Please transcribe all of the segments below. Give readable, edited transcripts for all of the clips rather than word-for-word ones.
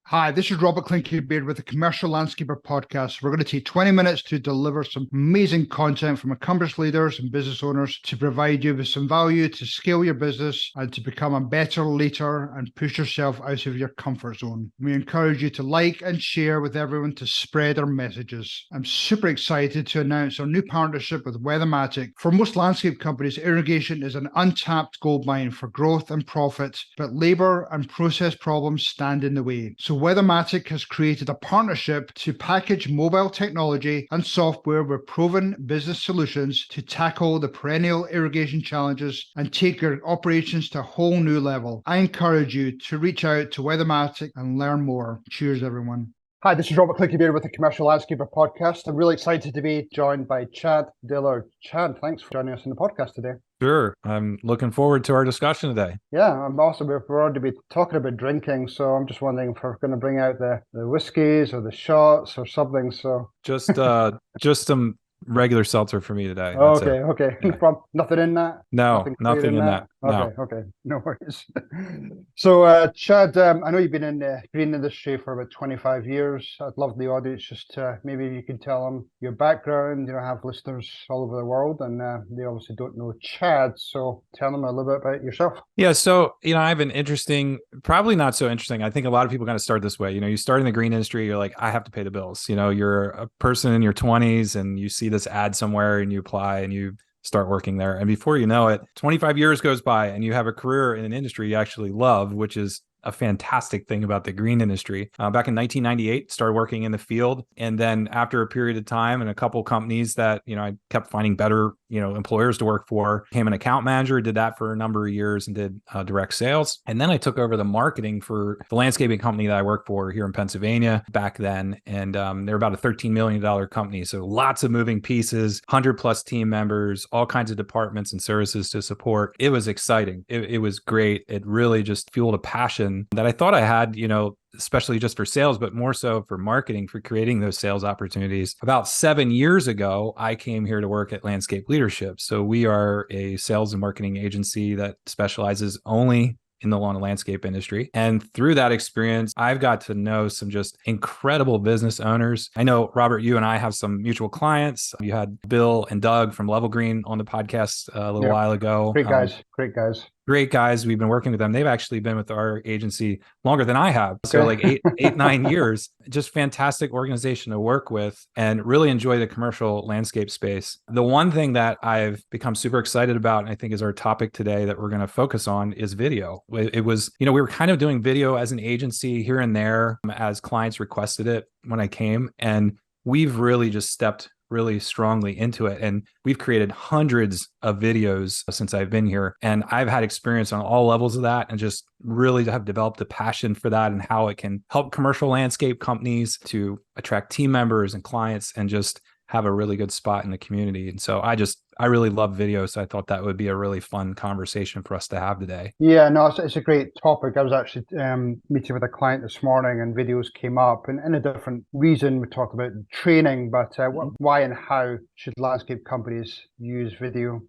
Hi, this is Robert Clinky-Beard with the Commercial Landscaper Podcast. We're going to take 20 minutes to deliver some amazing content from accomplished leaders and business owners to provide you with some value to scale your business and to become a better leader and push yourself out of your comfort zone. We encourage you to like and share with everyone to spread our messages. I'm super excited to announce our new partnership with Weathermatic. For most landscape companies, irrigation is an untapped gold mine for growth and profit, but labor and process problems stand in the way. So Weathermatic has created a partnership to package mobile technology and software with proven business solutions to tackle the perennial irrigation challenges and take your operations to a whole new level. I encourage you to reach out to Weathermatic and learn more. Cheers, everyone. Hi, this is Robert Clinky-Beard with the Commercial Landscaper Podcast. I'm really excited to be joined by Chad Diller. Chad, thanks for joining us in the podcast today. Sure. I'm looking forward to our discussion today. Yeah, I'm also, we're already be talking about drinking, so I'm just wondering if we're going to bring out the whiskeys or the shots or something. So just some regular seltzer for me today. That's okay. Yeah. Nothing in that? No, nothing in that. No. Okay. No worries. So, Chad, I know you've been in the green industry for about 25 years. I'd love the audience just maybe you can tell them your background. I have listeners all over the world, and they obviously don't know Chad. So tell them a little bit about yourself. Yeah, so, I have an interesting, probably not so interesting. I think a lot of people kind of start this way. You start in the green industry, you're like, I have to pay the bills. You're a person in your 20s and you see this ad somewhere and you apply and you start working there. And before you know it, 25 years goes by and you have a career in an industry you actually love, which is a fantastic thing about the green industry. Back in 1998, started working in the field. And then after a period of time and a couple of companies that, I kept finding better, employers to work for, became an account manager, did that for a number of years and did direct sales. And then I took over the marketing for the landscaping company that I worked for here in Pennsylvania back then. And they're about a $13 million company. So lots of moving pieces, 100+ team members, all kinds of departments and services to support. It was exciting. It was great. It really just fueled a passion that I thought I had, especially just for sales, but more so for marketing, for creating those sales opportunities. About 7 years ago, I came here to work at Landscape Leadership. So we are a sales and marketing agency that specializes only in the lawn and landscape industry. And through that experience, I've got to know some just incredible business owners. I know, Robert, you and I have some mutual clients. You had Bill and Doug from Level Green on the podcast a little while ago. Great guys. Great guys. We've been working with them. They've actually been with our agency longer than I have. So like eight, 9 years. Just fantastic organization to work with and really enjoy the commercial landscape space. The one thing that I've become super excited about, and I think is our topic today that we're going to focus on, is video. It was, we were kind of doing video as an agency here and there as clients requested it when I came. And we've really just stepped really strongly into it. And we've created hundreds of videos since I've been here. And I've had experience on all levels of that and just really have developed a passion for that and how it can help commercial landscape companies to attract team members and clients and just have a really good spot in the community. And so I really love video. So I thought that would be a really fun conversation for us to have today. Yeah, no, it's a great topic. I was actually meeting with a client this morning and videos came up, and in a different reason. We talked about training, but why and how should landscape companies use video?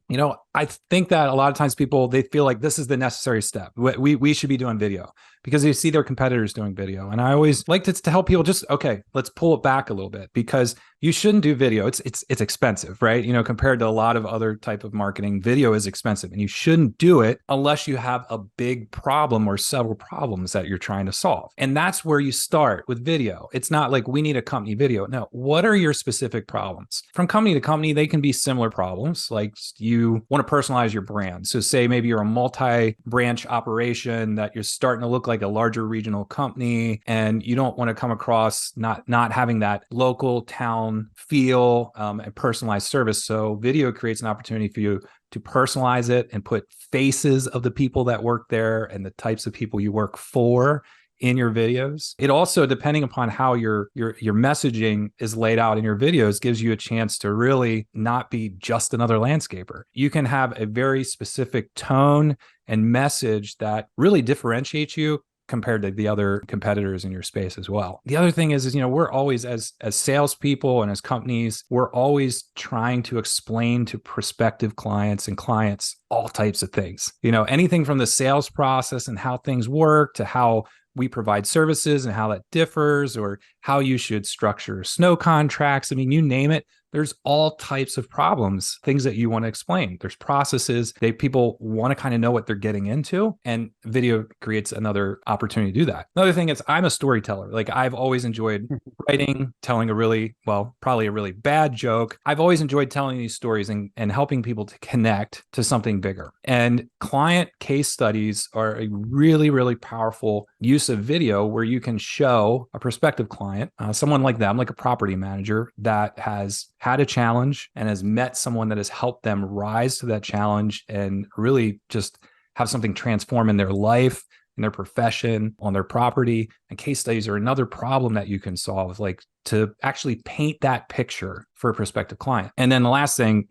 I think that a lot of times people, they feel like this is the necessary step. We should be doing video because they see their competitors doing video. And I always like to help people okay, let's pull it back a little bit because you shouldn't do video. It's expensive, right? Compared to a lot of other type of marketing, video is expensive and you shouldn't do it unless you have a big problem or several problems that you're trying to solve. And that's where you start with video. It's not like we need a company video. No, what are your specific problems? From company to company, they can be similar problems. Like you want to personalize your brand. So say maybe you're a multi-branch operation that you're starting to look like a larger regional company and you don't want to come across not having that local town feel and personalized service. So video creates an opportunity for you to personalize it and put faces of the people that work there and the types of people you work for in your videos. It also, depending upon how your messaging is laid out in your videos, gives you a chance to really not be just another landscaper. You can have a very specific tone and message that really differentiates you compared to the other competitors in your space as well. The other thing is we're always, as salespeople and as companies, we're always trying to explain to prospective clients and clients all types of things. Anything from the sales process and how things work to how we provide services and how that differs, or how you should structure snow contracts. I mean, you name it. There's all types of problems, things that you want to explain. There's processes that people want to kind of know what they're getting into, and video creates another opportunity to do that. Another thing is I'm a storyteller. Like I've always enjoyed writing, telling a really, well, probably a really bad joke. I've always enjoyed telling these stories and helping people to connect to something bigger. And client case studies are a really, really powerful use of video where you can show a prospective client, someone like them, like a property manager that has had a challenge and has met someone that has helped them rise to that challenge and really just have something transform in their life, in their profession, on their property. And case studies are another problem that you can solve, like to actually paint that picture for a prospective client. And then the last thing,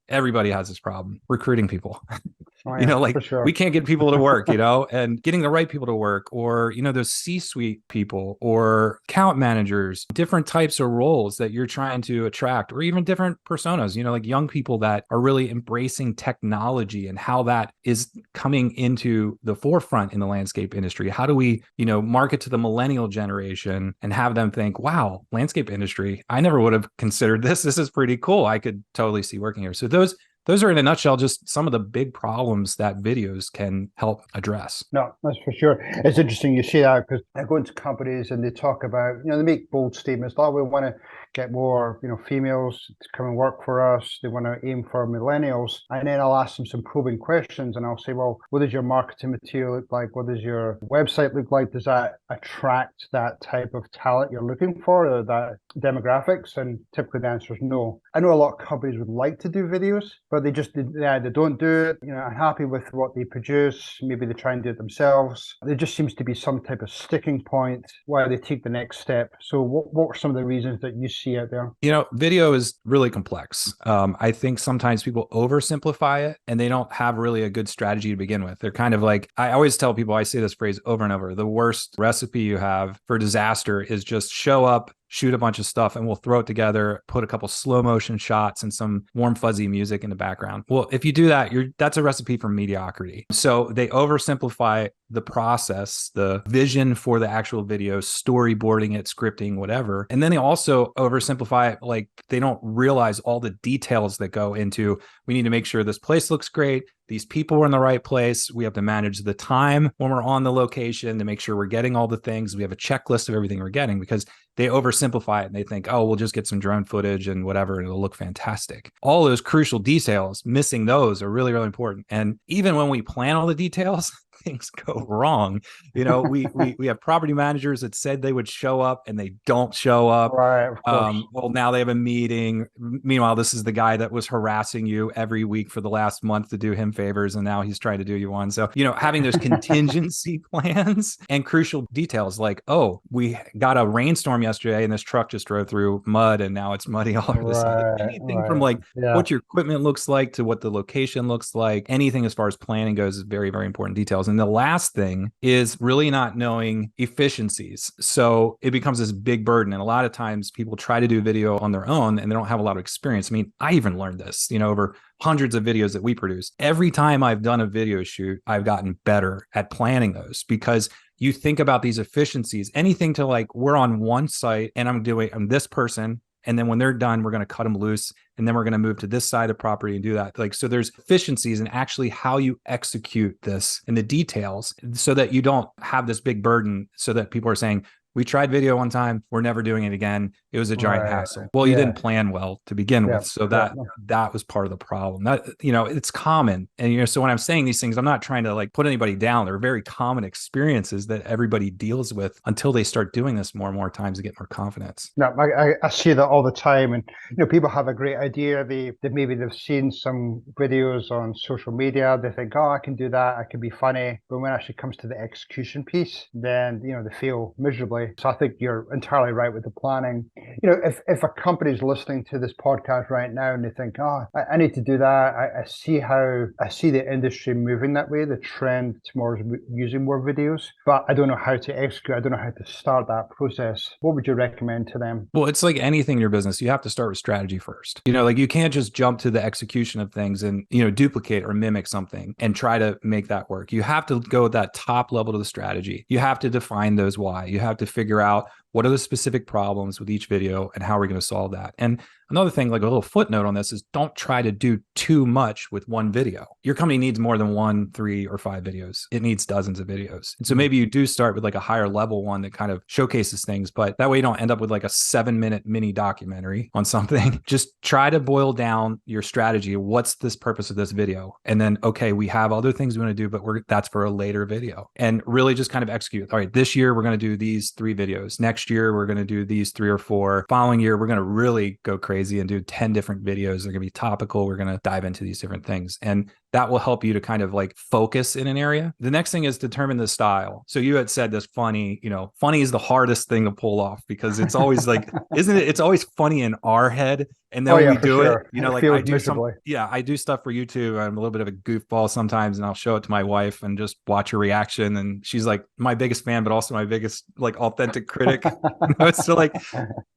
everybody has this problem, recruiting people. Oh, yeah, like sure. we can't get people to work, and getting the right people to work, or, those C-suite people or account managers, different types of roles that you're trying to attract, or even different personas, like young people that are really embracing technology and how that is coming into the forefront in the landscape industry. How do we, market to the millennial generation and have them think, wow, landscape industry, I never would have considered this. This is pretty cool. I could totally see working here. So those are in a nutshell just some of the big problems that videos can help address. No, that's for sure. It's interesting you say that, because I go into companies and they talk about, they make bold statements like, we want to get more, females to come and work for us. They want to aim for millennials. And then I'll ask them some probing questions and I'll say, well, what does your marketing material look like? What does your website look like? Does that attract that type of talent you're looking for, or that demographics? And typically the answer is no. I know a lot of companies would like to do videos, but they don't do it. I'm happy with what they produce. Maybe they try and do it themselves. There just seems to be some type of sticking point where they take the next step. So what were some of the reasons that you see out there? Video is really complex. I think sometimes people oversimplify it and they don't have really a good strategy to begin with. They're kind of like, I always tell people, I say this phrase over and over, the worst recipe you have for disaster is just show up, shoot a bunch of stuff, and we'll throw it together, put a couple slow motion shots and some warm fuzzy music in the background. Well, if you do that, that's a recipe for mediocrity. So they oversimplify the process, the vision for the actual video, storyboarding it, scripting, whatever. And then they also oversimplify it, like they don't realize all the details that go into, we need to make sure this place looks great, these people are in the right place, we have to manage the time when we're on the location to make sure we're getting all the things, we have a checklist of everything we're getting, because they oversimplify it and they think, oh, we'll just get some drone footage and whatever, and it'll look fantastic. All those crucial details, missing those are really, really important. And even when we plan all the details, things go wrong. We have property managers that said they would show up and they don't show up. Right, of course. Well, now they have a meeting. Meanwhile, this is the guy that was harassing you every week for the last month to do him favors, and now he's trying to do you one. So, having those contingency plans and crucial details like, oh, we got a rainstorm yesterday and this truck just drove through mud and now it's muddy all over the side. Anything from what your equipment looks like to what the location looks like, anything as far as planning goes is very, very important details. And the last thing is really not knowing efficiencies. So it becomes this big burden. And a lot of times people try to do video on their own and they don't have a lot of experience. I mean, I even learned this, over hundreds of videos that we produce. Every time I've done a video shoot, I've gotten better at planning those, because you think about these efficiencies, anything to like, we're on one site and I'm this person. And then when they're done, we're going to cut them loose. And then we're going to move to this side of property and do that. So there's efficiencies in actually how you execute this in the details so that you don't have this big burden, so that people are saying, we tried video one time, we're never doing it again. It was a giant hassle. Well, you didn't plan well to begin with. So that was part of the problem. That, it's common. And, so when I'm saying these things, I'm not trying to like put anybody down. They're very common experiences that everybody deals with until they start doing this more and more times to get more confidence. No, I see that all the time. And, people have a great idea. Maybe they've seen some videos on social media. They think, oh, I can do that. I can be funny. But when it actually comes to the execution piece, then, they fail miserably. easily. So I think you're entirely right with the planning. If a company's listening to this podcast right now and they think, oh, I need to do that. I see the industry moving that way, the trend towards using more videos, but I don't know how to execute. I don't know how to start that process. What would you recommend to them? Well, it's like anything in your business. You have to start with strategy first. Like you can't just jump to the execution of things and, duplicate or mimic something and try to make that work. You have to go at that top level to the strategy. You have to define those why. You have to figure out what are the specific problems with each video and how are we going to solve that. And another thing, like a little footnote on this, is don't try to do too much with one video. Your company needs more than 1, 3, or 5 videos. It needs dozens of videos. And so maybe you do start with like a higher level one that kind of showcases things, but that way you don't end up with like a 7-minute mini documentary on something. Just try to boil down your strategy. What's this purpose of this video? And then, okay, we have other things we want to do, but that's for a later video. And really just kind of execute. All right, this year we're going to do these 3 videos. Next year, we're going to do these 3 or 4. Following year, we're going to really go crazy and do 10 different videos. They're going to be topical. We're going to dive into these different things. And that will help you to kind of like focus in an area. The next thing is determine the style. So you had said this funny is the hardest thing to pull off because it's always like, isn't it? It's always funny in our head. And then when we do it, like I do stuff for YouTube. I'm a little bit of a goofball sometimes and I'll show it to my wife and just watch her reaction. And she's like my biggest fan, but also my biggest like authentic critic. So like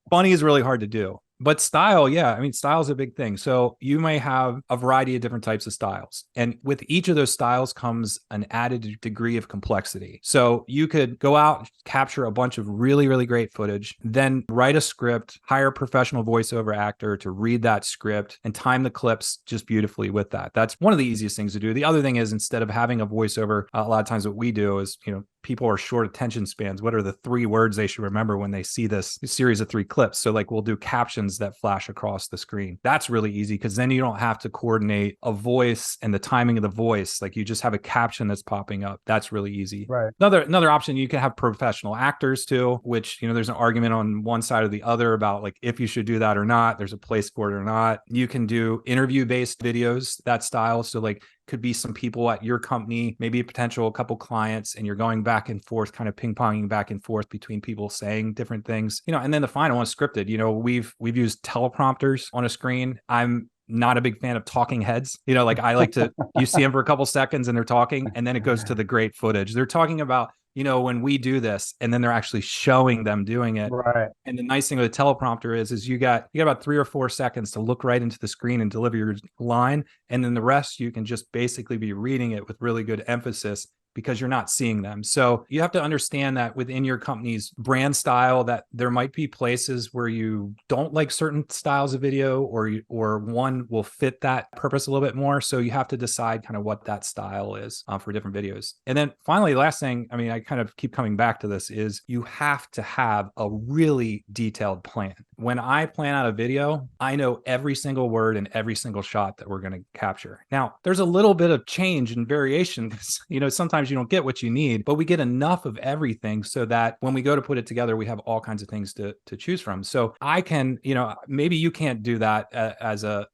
funny is really hard to do. But style, style is a big thing. So you may have a variety of different types of styles. And with each of those styles comes an added degree of complexity. So you could go out, capture a bunch of really, really great footage, then write a script, hire a professional voiceover actor to read that script and time the clips just beautifully with that. That's one of the easiest things to do. The other thing is instead of having a voiceover, a lot of times what we do is, people are short attention spans. What are the 3 words they should remember when they see this series of 3 clips? So like we'll do captions that flash across the screen. That's really easy because then you don't have to coordinate a voice and the timing of the voice. Like you just have a caption that's popping up. That's really easy. Right. Another option, you can have professional actors too, which, there's an argument on one side or the other about like if you should do that or not. There's a place for it or not. You can do interview-based videos, that style. So like could be some people at your company, maybe a couple clients, and you're going back and forth, kind of ping-ponging back and forth between people saying different things, and then the final one is scripted. We've used teleprompters on a screen. I'm not a big fan of talking heads. Like I like to, you see them for a couple seconds and they're talking, and then it goes to the great footage. They're talking about, when we do this, and then they're actually showing them doing it. Right. And the nice thing with a teleprompter is you got about 3 or 4 seconds to look right into the screen and deliver your line. And then the rest, you can just basically be reading it with really good emphasis because you're not seeing them. So you have to understand that within your company's brand style, that there might be places where you don't like certain styles of video, or one will fit that purpose a little bit more. So you have to decide kind of what that style is for different videos. And then finally, last thing, I kind of keep coming back to this, is you have to have a really detailed plan. When I plan out a video, I know every single word and every single shot that we're going to capture. Now, there's a little bit of change and variation because, sometimes you don't get what you need, but we get enough of everything so that when we go to put it together, we have all kinds of things to choose from. So I can, maybe you can't do that as a,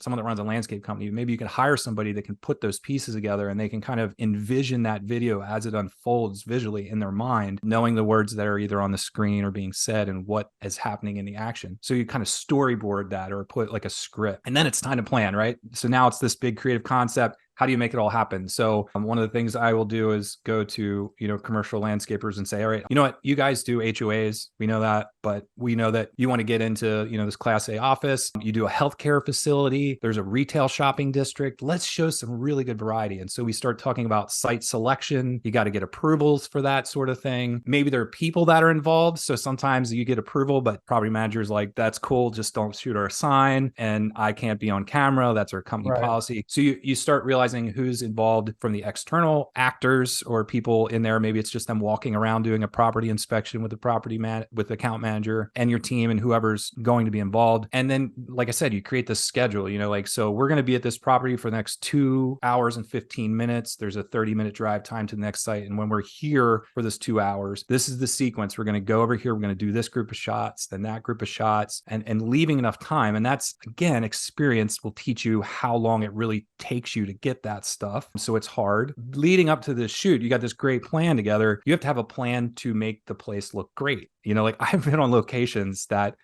someone that runs a landscape company. Maybe you can hire somebody that can put those pieces together and they can kind of envision that video as it unfolds visually in their mind, knowing the words that are either on the screen or being said and what is happening in the action. So you kind of storyboard that or put like a script, and then it's time to plan, right? So now it's this big creative concept. How do you make it all happen? So one of the things I will do is go to, commercial landscapers and say, all right, you know what, you guys do HOAs. We know that, but we know that you want to get into, this Class A office. You do a healthcare facility. There's a retail shopping district. Let's show some really good variety. And so we start talking about site selection. You got to get approvals for that sort of thing. Maybe there are people that are involved. So sometimes you get approval, but property manager's like, that's cool. Just don't shoot our sign. And I can't be on camera. That's our company policy. So you start realizing who's involved from the external actors or people in there. Maybe it's just them walking around doing a property inspection with the with the account manager and your team and whoever's going to be involved. And then, like I said, you create this schedule, so we're going to be at this property for the next 2 hours and 15 minutes. There's a 30-minute drive time to the next site. And when we're here for this 2 hours, this is the sequence. We're going to go over here. We're going to do this group of shots, then that group of shots, and leaving enough time. And that's, again, experience will teach you how long it really takes you to get get that stuff. So it's hard. Leading up to this shoot, you got this great plan together. You have to have a plan to make the place look great. You know, like I've been on locations that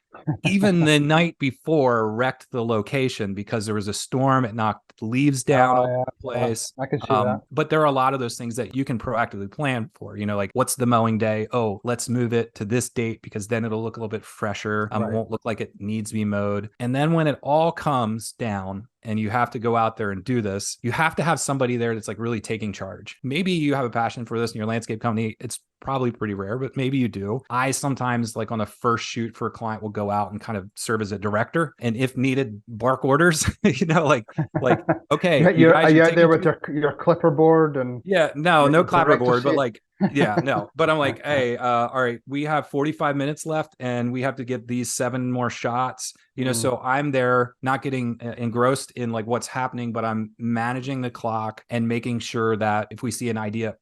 even the night before wrecked the location because there was a storm. It knocked leaves down all over the place. I can see that. But there are a lot of those things that you can proactively plan for, you know, like what's the mowing day? Oh, let's move it to this date because then it'll look a little bit fresher. It won't look like it needs to be mowed. And then when it all comes down and you have to go out there and do this, you have to have somebody there that's like really taking charge. Maybe you have a passion for this in your landscape company. It's probably pretty rare, but maybe you do. I sometimes, like on a first shoot for a client, will go out and kind of serve as a director, and if needed, bark orders. You know, like okay, are you out there with your clipper board and no clapper board, but like but I'm like, hey, all right, we have 45 minutes left, and we have to get these 7 more shots. You know, so I'm there, not getting engrossed in like what's happening, but I'm managing the clock and making sure that if we see an idea,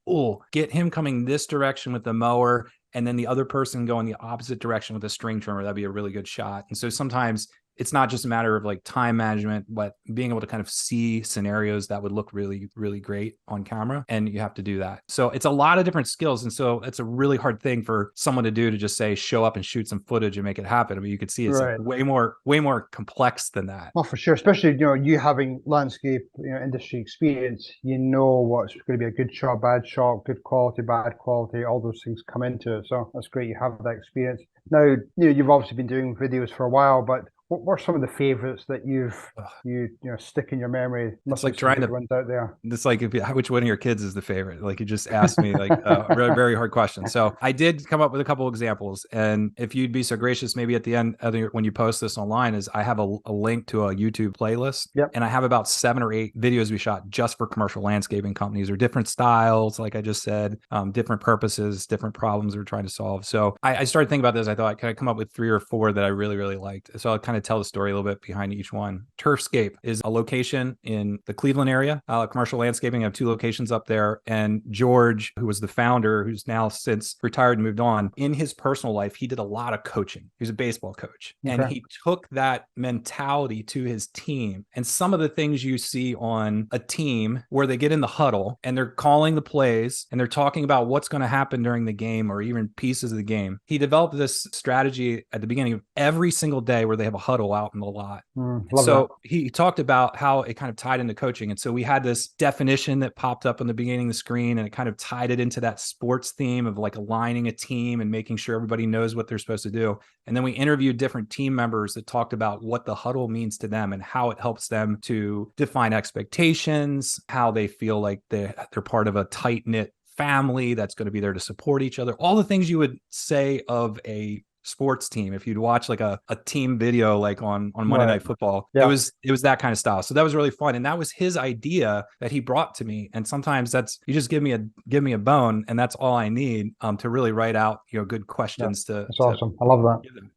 get him coming this direction with the mower, and then the other person going the opposite direction with a string trimmer. That'd be a really good shot. And so sometimes it's not just a matter of like time management, but being able to kind of see scenarios that would look really, really great on camera. And you have to do that. So it's a lot of different skills. And so it's a really hard thing for someone to do, to just say, show up and shoot some footage and make it happen. I mean, you could see it's like way more complex than that. Oh, for sure. Especially, you know, you having landscape, you know, industry experience, you know what's going to be a good shot, bad shot, good quality, bad quality, all those things come into it. So that's great. You have that experience. Now, you know, you've obviously been doing videos for a while, but what were some of the favorites that you stick in your memory? It's like trying to ones out there. It's like which one of your kids is the favorite? Like you just asked me like a very, very hard question. So I did come up with a couple of examples, and if you'd be so gracious, maybe at the end when you post this online, is I have a link to a YouTube playlist, and I have about 7 or 8 videos we shot just for commercial landscaping companies, or different styles, like I just said, different purposes, different problems we're trying to solve. So I started thinking about this. I thought, can I come up with 3 or 4 that I really, really liked? So I'll kind of tell the story a little bit behind each one. Turfscape is a location in the Cleveland area. Commercial landscaping, I have 2 locations up there. And George, who was the founder, who's now since retired and moved on, in his personal life, he did a lot of coaching. He was a baseball coach. And he took that mentality to his team. And some of the things you see on a team where they get in the huddle and they're calling the plays and they're talking about what's going to happen during the game or even pieces of the game. He developed this strategy at the beginning of every single day where they have a huddle out in the lot. So he talked about how it kind of tied into coaching. And so we had this definition that popped up in the beginning of the screen, and it kind of tied it into that sports theme of like aligning a team and making sure everybody knows what they're supposed to do. And then we interviewed different team members that talked about what the huddle means to them and how it helps them to define expectations, how they feel like they're part of a tight-knit family that's going to be there to support each other. All the things you would say of a sports team if you'd watch like a team video like on Monday Night Football. It was that kind of style. So that was really fun, and that was his idea that he brought to me. And sometimes that's, you just give me a bone, and that's all I need to really write out good questions. That's awesome. I love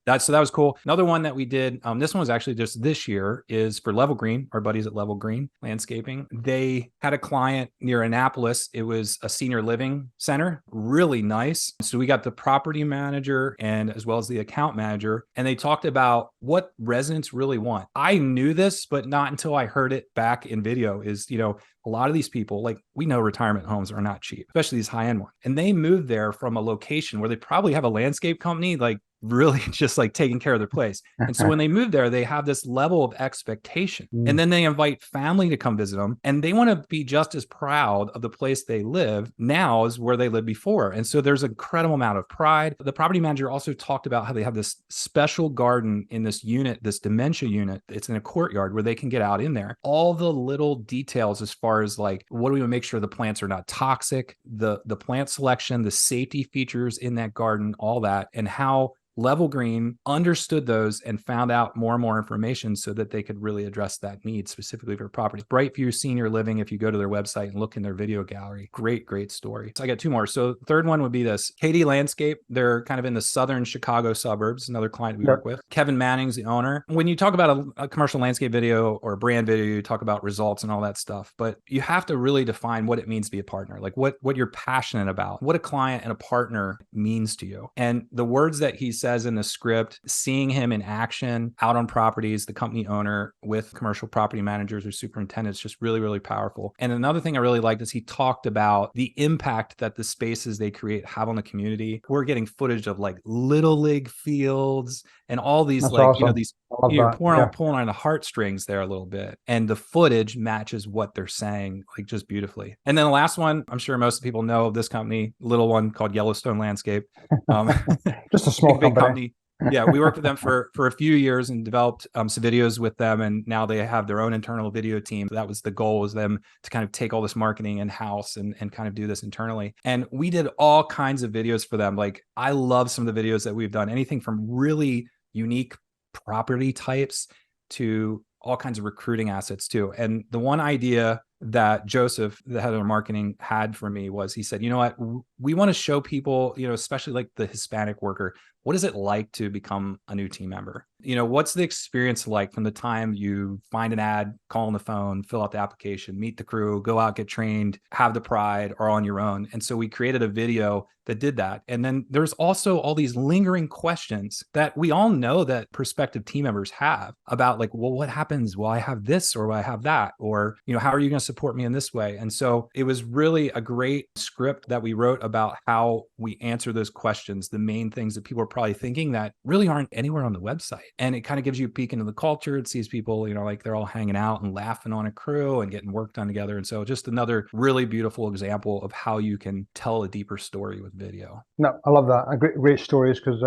that. So that was cool. Another one that we did, this one was actually just this year, is for Level Green, our buddies at Level Green Landscaping. They had a client near Annapolis. It was a senior living center, really nice. So we got the property manager and as well as the account manager, and they talked about what residents really want. I knew this, but not until I heard it back in video, is, a lot of these people, like, we know retirement homes are not cheap, especially these high-end ones. And they moved there from a location where they probably have a landscape company, like really just like taking care of their place. And so when they move there, they have this level of expectation. And then they invite family to come visit them. And they want to be just as proud of the place they live now as where they lived before. And so there's an incredible amount of pride. The property manager also talked about how they have this special garden in this unit, this dementia unit. It's in a courtyard where they can get out in there. All the little details as far as like, what do we make sure the plants are not toxic, the plant selection, the safety features in that garden, all that, and how Level Green understood those and found out more and more information so that they could really address that need specifically for property. Brightview Senior Living, if you go to their website and look in their video gallery, great story. So I got 2 more. So the third one would be this. Katie Landscape. They're kind of in the southern Chicago suburbs, another client we work with. Kevin Manning's the owner. When you talk about a commercial landscape video or a brand video, you talk about results and all that stuff, but you have to really define what it means to be a partner, like what you're passionate about, what a client and a partner means to you. And the words that he says in the script, seeing him in action out on properties, the company owner with commercial property managers or superintendents, just really, really powerful. And another thing I really liked is he talked about the impact that the spaces they create have on the community. We're getting footage of like little league fields and all these That's like, awesome. these, I love you're that. pulling on the heartstrings there a little bit. And the footage matches what they're saying, like just beautifully. And then the last one, I'm sure most people know of this company, little one called Yellowstone Landscape. Just a small big company. Yeah, we worked with them for a few years and developed some videos with them, and now they have their own internal video team. That was the goal, was them to kind of take all this marketing in-house and kind of do this internally. And we did all kinds of videos for them. Like, I love some of the videos that we've done, anything from really unique property types to all kinds of recruiting assets too. And the one idea that Joseph, the head of marketing, had for me was, he said, you know what, we want to show people, especially like the Hispanic worker, what is it like to become a new team member? What's the experience like from the time you find an ad, call on the phone, fill out the application, meet the crew, go out, get trained, have the pride, or on your own. And so we created a video that did that. And then there's also all these lingering questions that we all know that prospective team members have about, like, well, what happens? Will I have this, or will I have that? Or, how are you going to support me in this way? And so it was really a great script that we wrote about how we answer those questions, the main things that people are probably thinking that really aren't anywhere on the website. And it kind of gives you a peek into the culture. It sees people, like they're all hanging out and laughing on a crew and getting work done together. And so just another really beautiful example of how you can tell a deeper story with video. No, I love that. Great stories, because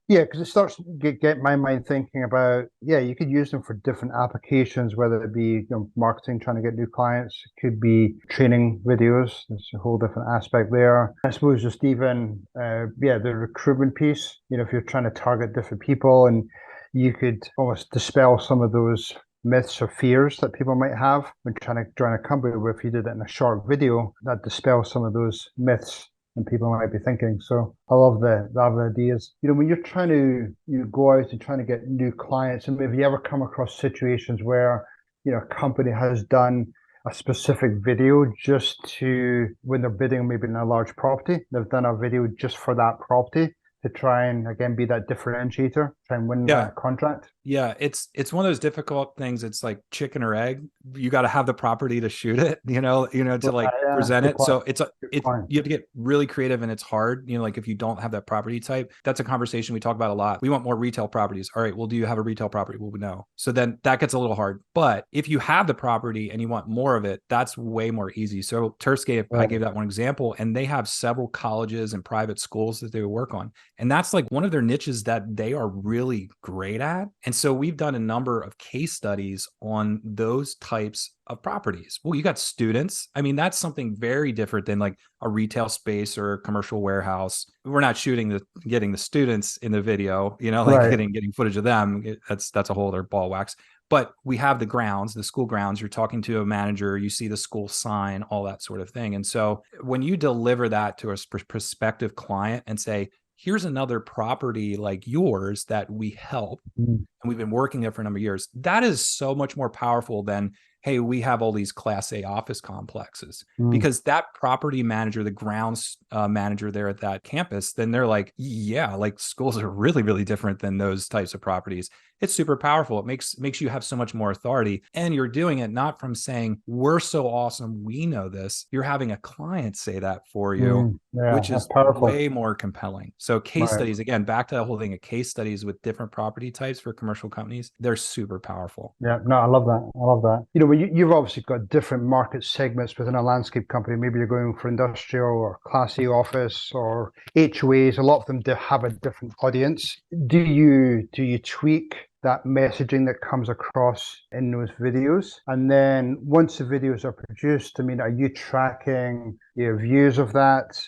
because it starts to get my mind thinking about, you could use them for different applications, whether it be marketing, trying to get new clients. It could be training videos. There's a whole different aspect there. I suppose just even, the recruitment piece, if you're trying to target different people, and you could almost dispel some of those myths or fears that people might have when trying to join a company, where if you did it in a short video, that dispels some of those myths and people might be thinking. So I love the ideas. When you're trying to go out and trying to get new clients, and have you ever come across situations where a company has done a specific video just to, when they're bidding maybe in a large property, they've done a video just for that property to try and, again, be that differentiator, try and win that contract? Yeah, it's one of those difficult things. It's like chicken or egg. You got to have the property to shoot it, to like present it. So you have to get really creative, and it's hard. Like if you don't have that property type, that's a conversation we talk about a lot. We want more retail properties. All right, well, do you have a retail property? Well, no. So then that gets a little hard. But if you have the property and you want more of it, that's way more easy. So Turfscape, I gave that one example, and they have several colleges and private schools that they work on. And that's like one of their niches that they are really great at. And so we've done a number of case studies on those types of properties. Well, you got students. I mean, that's something very different than like a retail space or a commercial warehouse. We're not getting the students in the video, getting footage of them. That's a whole other ball wax. But we have the grounds, the school grounds. You're talking to a manager, you see the school sign, all that sort of thing. And so when you deliver that to a prospective client and say, here's another property like yours that we help, and we've been working there for a number of years, that is so much more powerful than, hey, we have all these Class A office complexes. Because that property manager, the grounds manager there at that campus, then they're like, yeah, like schools are really, really different than those types of properties. It's super powerful. It makes you have so much more authority. And you're doing it not from saying, we're so awesome, we know this. You're having a client say that for you, which is powerful, way more compelling. So case studies, again, back to the whole thing of case studies with different property types for commercial companies, they're super powerful. Yeah, no, I love that. You've obviously got different market segments within a landscape company. Maybe you're going for industrial or Class A office or HOAs. A lot of them do have a different audience. Do you tweak that messaging that comes across in those videos? And then once the videos are produced, are you tracking your views of that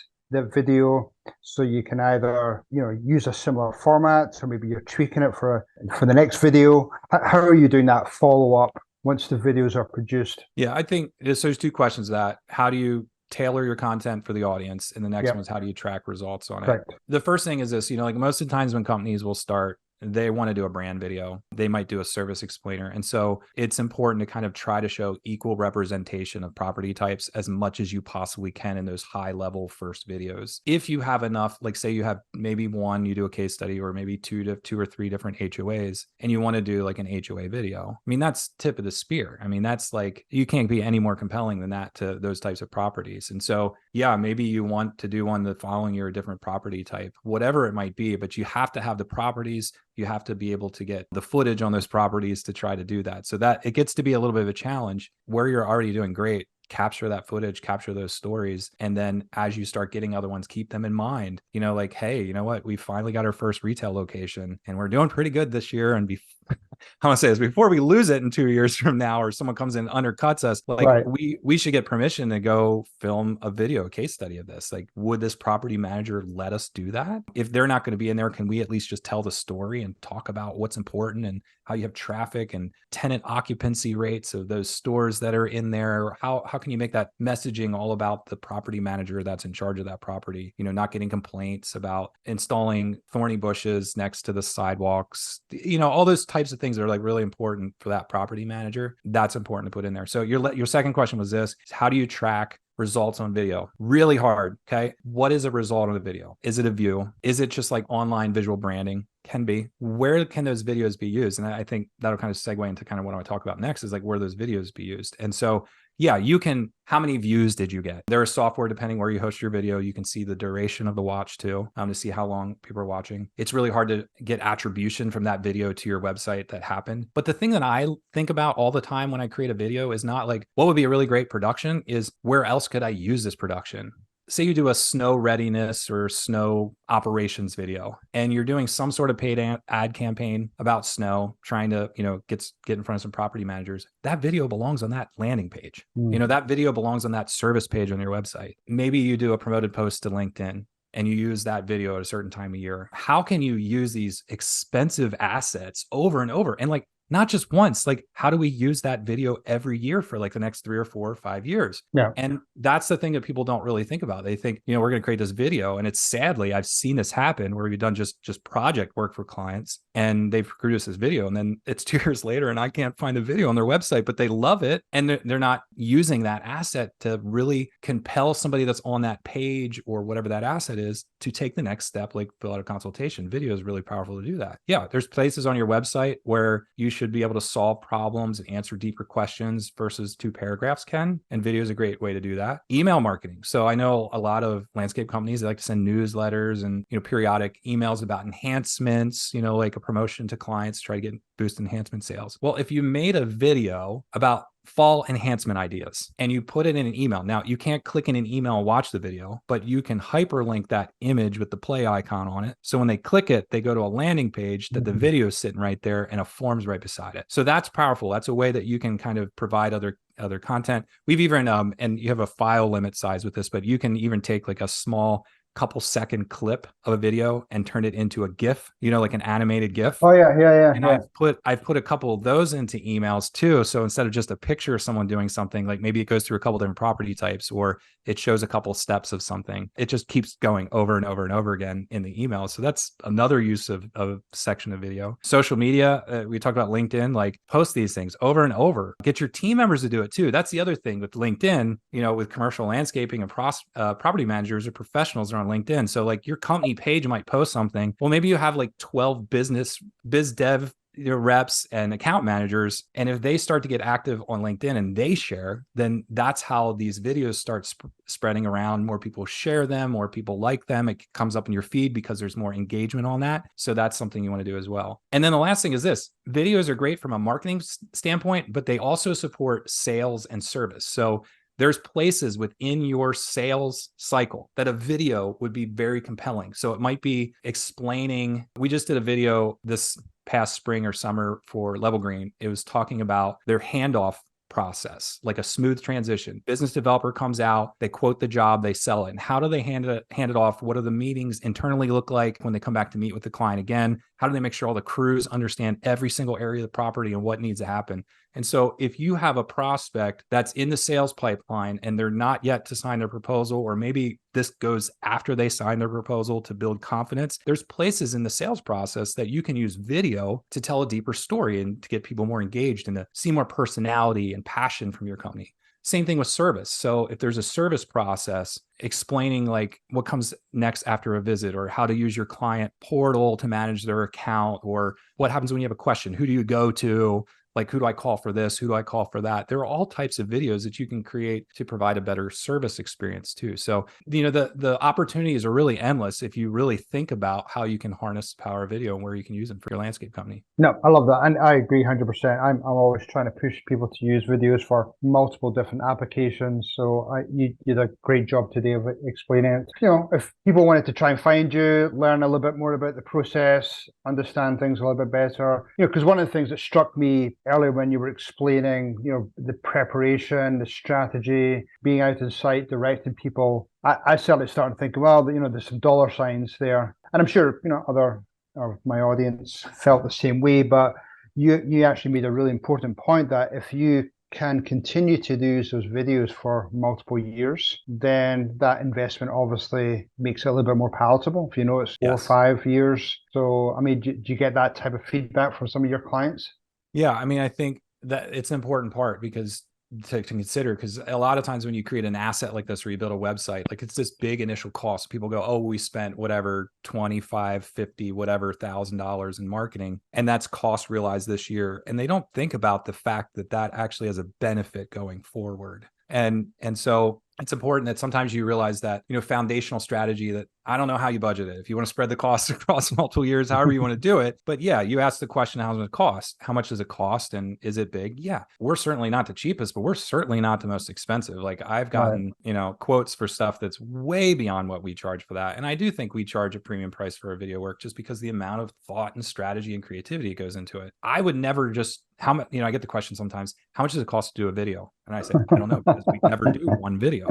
video, so you can either use a similar format, or maybe you're tweaking it for the next video? How are you doing that follow-up once the videos are produced? Yeah, I think there's two questions to that. How do you tailor your content for the audience? And the next one is, how do you track results on it? The first thing is this, like most of the times when companies will start they want to do a brand video. They might do a service explainer. And so it's important to kind of try to show equal representation of property types as much as you possibly can in those high level first videos. If you have enough, like say you have maybe one, you do a case study, or maybe two or three different HOAs, and you want to do like an HOA video. I mean, that's tip of the spear. I mean, that's like, you can't be any more compelling than that to those types of properties. And so, yeah, maybe you want to do one the following year, a different property type, whatever it might be, but you have to have the properties. You have to be able to get the footage on those properties to try to do that. So that it gets to be a little bit of a challenge where you're already doing great. Capture that footage, capture those stories. And then as you start getting other ones, keep them in mind, you know, like, hey, you know what? We finally got our first retail location and we're doing pretty good this year. And I want to say this before we lose it in 2 years from now, or someone comes in and undercuts us, like Right. we should get permission to go film a video, a case study of this. Like, would this property manager let us do that? If they're not going to be in there, can we at least just tell the story and talk about what's important and how you have traffic and tenant occupancy rates of those stores that are in there? How can you make that messaging all about the property manager that's in charge of that property? You know, not getting complaints about installing thorny bushes next to the sidewalks, you know, all those types of things that are like really important for that property manager. That's important to put in there. So your second question was this: how do you track results on video? Really hard. Okay. What is a result on a video? Is it a view? Is it just like online visual branding? Can be. Where can those videos be used? And I think that'll kind of segue into kind of what I want to talk about next, is like where those videos be used. And so, yeah, you can, how many views did you get? There is software, depending where you host your video, you can see the duration of the watch too, to see how long people are watching. It's really hard to get attribution from that video to your website that happened. But the thing that I think about all the time when I create a video is not like, what would be a really great production, is where else could I use this production? Say you do a snow readiness or snow operations video, and you're doing some sort of paid ad campaign about snow, trying to, you know, get in front of some property managers. That video belongs on that landing page. You know, that video belongs on that service page on your website. Maybe you do a promoted post to LinkedIn and you use that video at a certain time of year. How can you use these expensive assets over and over? And like, not just once, like, how do we use that video every year for like the next 3 or 4 or 5 years? Yeah. And that's the thing that people don't really think about. They think, you know, we're going to create this video. And it's sadly, I've seen this happen where we've done just project work for clients and they've produced this video. And then it's 2 years later and I can't find the video on their website, but they love it. And they're not using that asset to really compel somebody that's on that page or whatever that asset is to take the next step, like fill out a consultation. Video is really powerful to do that. Yeah. There's places on your website where you should be able to solve problems and answer deeper questions versus 2 paragraphs can. And video is a great way to do that. Email marketing. So I know a lot of landscape companies, they like to send newsletters and, you know, periodic emails about enhancements, you know, like a promotion to clients, try to boost enhancement sales. Well, if you made a video about fall enhancement ideas and you put it in an email. Now, you can't click in an email and watch the video, but you can hyperlink that image with the play icon on it. So when they click it, they go to a landing page that the video is sitting right there and a form's right beside it. So that's powerful. That's a way that you can kind of provide other content. We've even, and you have a file limit size with this, but you can even take like a small couple second clip of a video and turn it into a GIF, you know, like an animated GIF. Oh yeah. And I've put a couple of those into emails too. So instead of just a picture of someone doing something, like maybe it goes through a couple different property types, or it shows a couple steps of something. It just keeps going over and over and over again in the email. So that's another use of a section of video. Social media, we talked about LinkedIn, like post these things over and over. Get your team members to do it too. That's the other thing with LinkedIn, you know, with commercial landscaping and property managers or professionals are on LinkedIn. So like your company page might post something. Well, maybe you have like 12 biz dev reps and account managers. And if they start to get active on LinkedIn and they share, then that's how these videos start spreading around. More people share them, more people like them. It comes up in your feed because there's more engagement on that. So that's something you want to do as well. And then the last thing is this: videos are great from a marketing standpoint, but they also support sales and service. So there's places within your sales cycle that a video would be very compelling. So it might be explaining, we just did a video this past spring or summer for Level Green. It was talking about their handoff process, like a smooth transition. Business developer comes out, they quote the job, they sell it. And how do they hand it off? What do the meetings internally look like when they come back to meet with the client again? How do they make sure all the crews understand every single area of the property and what needs to happen? And so if you have a prospect that's in the sales pipeline and they're not yet to sign their proposal, or maybe this goes after they sign their proposal to build confidence, there's places in the sales process that you can use video to tell a deeper story and to get people more engaged and to see more personality and passion from your company. Same thing with service. So if there's a service process explaining like what comes next after a visit, or how to use your client portal to manage their account, or what happens when you have a question, who do you go to? Like, who do I call for this? Who do I call for that? There are all types of videos that you can create to provide a better service experience too. So, the opportunities are really endless if you really think about how you can harness the power of video and where you can use them for your landscape company. No, I love that. And I agree 100%. I'm always trying to push people to use videos for multiple different applications. So you did a great job today of explaining it. If people wanted to try and find you, learn a little bit more about the process, understand things a little bit better, because one of the things that struck me earlier when you were explaining, the preparation, the strategy, being out on site, directing people, I certainly started thinking, well, there's some dollar signs there. And I'm sure, other of my audience felt the same way, but you actually made a really important point that if you can continue to do those videos for multiple years, then that investment obviously makes it a little bit more palatable. If it's 4 or 5 years. So, do you get that type of feedback from some of your clients? Yeah, I think that it's an important part because to consider, because a lot of times when you create an asset like this, or you build a website, like it's this big initial cost. People go, oh, we spent whatever, 25, 50, whatever $1,000 in marketing, and that's cost realized this year. And they don't think about the fact that that actually has a benefit going forward. And so it's important that sometimes you realize that, foundational strategy, that I don't know how you budget it. If you want to spread the costs across multiple years, however you want to do it. But yeah, you ask the question, how does it cost? How much does it cost? And is it big? Yeah, we're certainly not the cheapest, but we're certainly not the most expensive. Like I've gotten, quotes for stuff that's way beyond what we charge for that. And I do think we charge a premium price for our video work just because the amount of thought and strategy and creativity goes into it. I would never just, how much, I get the question sometimes, how much does it cost to do a video? And I say, I don't know, because we never do one video.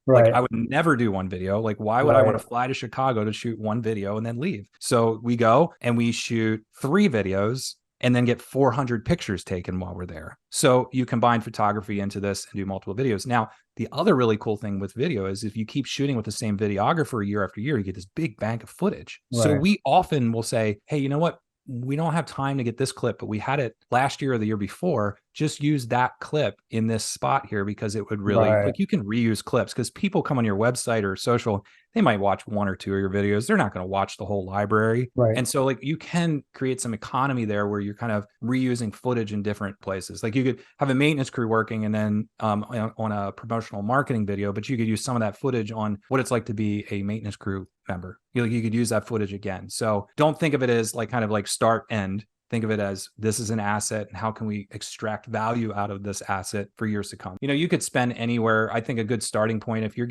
Right. Like I would never do one video. Like why would I want to fly to Chicago to shoot one video and then leave? So we go and we shoot 3 videos and then get 400 pictures taken while we're there. So you combine photography into this and do multiple videos. Now, the other really cool thing with video is if you keep shooting with the same videographer year after year, you get this big bank of footage. Right. So we often will say, hey, you know what? We don't have time to get this clip, but we had it last year or the year before. Just use that clip in this spot here because it would really, like you can reuse clips because people come on your website or social, they might watch 1 or 2 of your videos. They're not going to watch the whole library. Right. And so like you can create some economy there where you're kind of reusing footage in different places. Like you could have a maintenance crew working and then on a promotional marketing video, but you could use some of that footage on what it's like to be a maintenance crew member. You could use that footage again. So don't think of it as like kind of like start end. Think of it as this is an asset and how can we extract value out of this asset for years to come. You could spend anywhere. I think a good starting point, if you're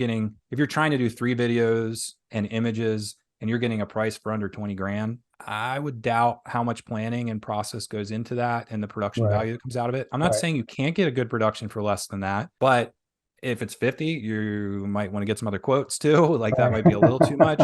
trying to do 3 videos and images and you're getting a price for under 20 grand, I would doubt how much planning and process goes into that and the production value that comes out of it. I'm not saying you can't get a good production for less than that, but if it's 50, you might want to get some other quotes too. Like that might be a little too much.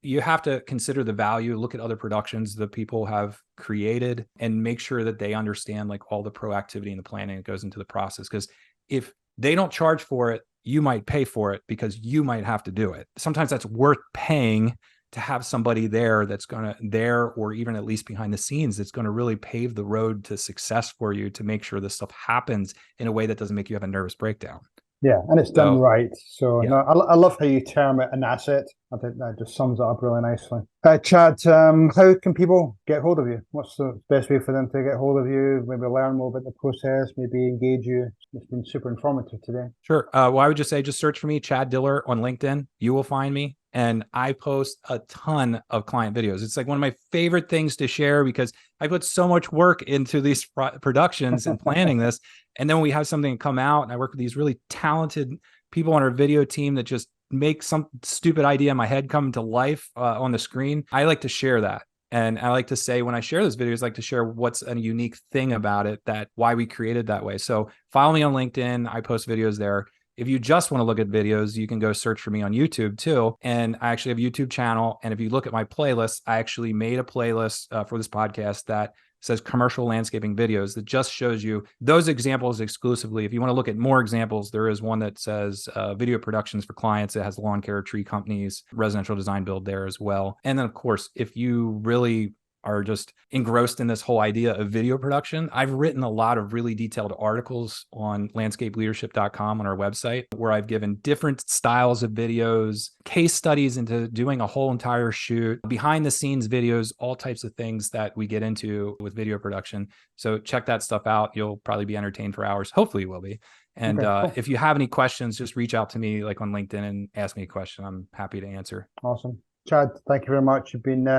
You have to consider the value, look at other productions that people have created and make sure that they understand like all the proactivity and the planning that goes into the process. Because if they don't charge for it, you might pay for it because you might have to do it. Sometimes that's worth paying to have somebody there that's going to or even at least behind the scenes, that's going to really pave the road to success for you to make sure this stuff happens in a way that doesn't make you have a nervous breakdown. Yeah, and it's done right. So no, I love how you term it an asset. I think that just sums it up really nicely. Chad, how can people get hold of you? What's the best way for them to get hold of you? Maybe learn more about the process, maybe engage you. It's been super informative today. Sure. Well, I would just say, just search for me, Chad Diller on LinkedIn. You will find me. And I post a ton of client videos. It's like one of my favorite things to share because I put so much work into these productions and planning this. And then we have something come out and I work with these really talented people on our video team that just make some stupid idea in my head come to life on the screen. I like to share that. And I like to say when I share those videos, I like to share what's a unique thing about it, that why we created that way. So follow me on LinkedIn. I post videos there. If you just want to look at videos, you can go search for me on YouTube too. And I actually have a YouTube channel. And if you look at my playlist, I actually made a playlist for this podcast that says commercial landscaping videos that just shows you those examples exclusively. If you want to look at more examples, there is one that says video productions for clients. It has lawn care, tree companies, residential design build there as well. And then of course, if you really are just engrossed in this whole idea of video production, I've written a lot of really detailed articles on landscapeleadership.com on our website, where I've given different styles of videos, case studies into doing a whole entire shoot, behind the scenes videos, all types of things that we get into with video production. So check that stuff out. You'll probably be entertained for hours. Hopefully you will be. And Okay, cool. if you have any questions, just reach out to me like on LinkedIn and ask me a question. I'm happy to answer. Awesome. Chad, thank you very much. You've been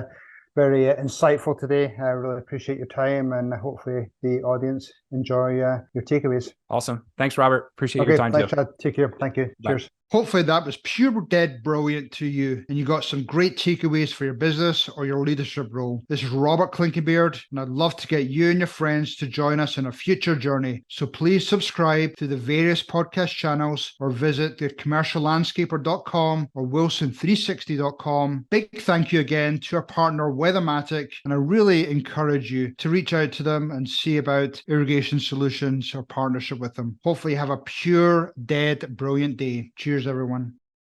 very insightful today. I really appreciate your time, and hopefully the audience enjoy your takeaways. Awesome. Thanks, Robert. Appreciate Okay, your time thanks, too. Chad. Take care. Thank you. Bye. Cheers. Hopefully that was pure dead brilliant to you and you got some great takeaways for your business or your leadership role. This is Robert Clinkybeard, and I'd love to get you and your friends to join us in a future journey. So please subscribe to the various podcast channels or visit thecommerciallandscaper.com or wilson360.com. Big thank you again to our partner Weathermatic, and I really encourage you to reach out to them and see about irrigation solutions or partnership with them. Hopefully you have a pure dead brilliant day. Cheers, everyone.